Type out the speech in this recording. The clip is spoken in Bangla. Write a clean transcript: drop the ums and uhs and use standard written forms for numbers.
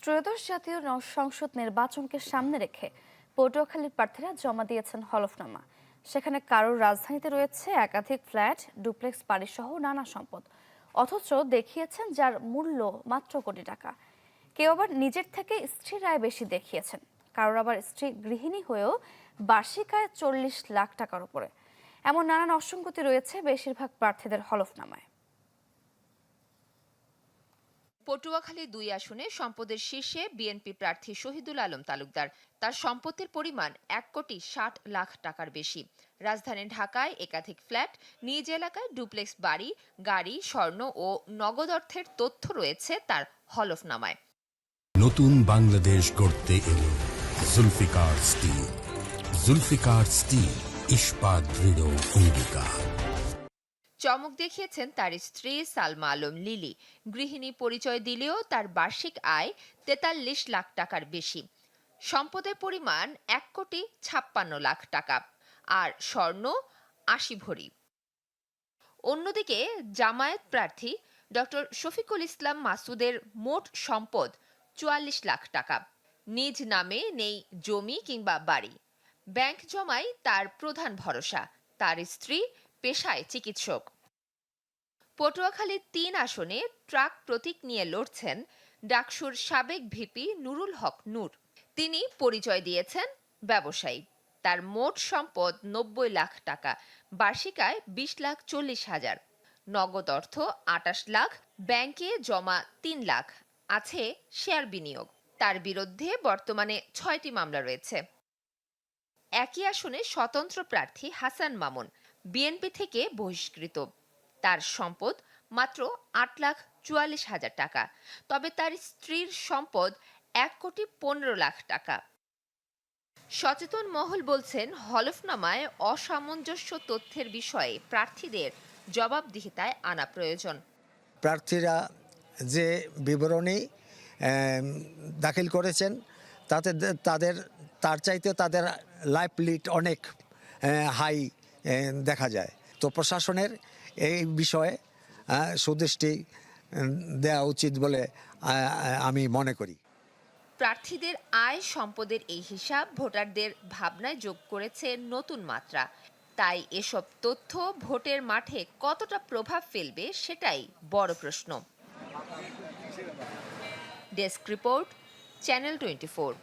ত্রয়োদশ জাতীয় সংসদ নির্বাচনকে সামনে রেখে পটুয়াখালীর প্রার্থীরা জমা দিয়েছেন হলফনামা। সেখানে কারোর রাজধানীতে রয়েছে একাধিক ফ্ল্যাট, ডুপ্লেক্স বাড়িসহ নানা সম্পদ, অথচ দেখিয়েছেন যার মূল্য মাত্র কোটি টাকা। কেউ আবার নিজের থেকে স্ত্রীর আয় বেশি দেখিয়েছেন, কারোর আবার স্ত্রী গৃহিণী হয়েও বার্ষিক আয় 40 লাখ টাকার উপরে। এমন নানান অসঙ্গতি রয়েছে বেশিরভাগ প্রার্থীদের হলফনামায়। পটুয়াখালী ২ আসনে সম্পদের শীর্ষে বিএনপি প্রার্থী শহীদুল আলম তালুকদার। তার সম্পত্তির পরিমাণ ১,৬০,০০,০০০ টাকার বেশি। রাজধানী ঢাকায় একাধিক ফ্ল্যাট, নিজ এলাকায় ডুপ্লেক্স বাড়ি, গাড়ি, স্বর্ণ ও নগদ অর্থের তথ্য রয়েছে তার হলফনামায়। নতুন বাংলাদেশ গড়তে এলো জুলফিকার স্টিল। জুলফিকার স্টিল, ইস্পাত দৃঢ় অঙ্গীকার। চমক দেখিয়েছেন তার স্ত্রী সালমা আলম লিলি। গৃহিণী পরিচয় দিলেও তার বার্ষিক আয় ৪৩ লাখ টাকার বেশি। সম্পদের পরিমাণ ১,৫৬,০০,০০০ টাকা, আর স্বর্ণ ৮০ ভরি। অন্যদিকে জামায়াত প্রার্থী ডক্টর শফিকুল ইসলাম মাসুদের মোট সম্পদ ৪৪ লাখ টাকা। নিজ নামে নেই জমি কিংবা বাড়ি। ব্যাংক জমাই তার প্রধান ভরসা। তার স্ত্রী পেশায় চিকিৎসক। পটুয়াখালী ৩ আসনে ট্রাক প্রতীক নিয়ে লড়ছেন ডাকসুর সাবেক ভিপি নুরুল হক নূর। তিনি পরিচয় দিয়েছেন ব্যবসায়ী। তার মোট সম্পদ ৯০ লাখ টাকা, বার্ষিক আয় ২০,৪০,০০০, নগদ অর্থ ২৮ লাখ, ব্যাংকে জমা ৩ লাখ, আছে শেয়ার বিনিয়োগ। তার বিরুদ্ধে বর্তমানে ৬টি মামলা রয়েছে। একই আসনে স্বতন্ত্র প্রার্থী হাসান মামুন বিএনপি থেকে বহিষ্কৃত। তার সম্পদ মাত্র ৮,৪৪,০০০ টাকা, তবে তার স্ত্রীর সম্পদ ১,১৫,০০,০০০ টাকা। সচেতন মহল বলছেন, হলফনামায় অসামঞ্জস্য তথ্যের বিষয়ে প্রার্থীদের জবাবদিহিতায় আনা প্রয়োজন। প্রার্থীরা যে বিবরণী দাখিল করেছেন তাতে তার চাইতে তাদের লাইফ লিড অনেক হাই দেখা যায়। তো প্রশাসনের এই বিষয়ে সুদৃষ্টি দেওয়া উচিত বলে আমি মনে করি। প্রার্থীদের আয় সম্পদের এই হিসাব ভোটারদের ভাবনায় যোগ করেছে নতুন মাত্রা। তাই এসব তথ্য ভোটের মাঠে কতটা প্রভাব ফেলবে সেটাই বড় প্রশ্ন। Desk report, channel 24।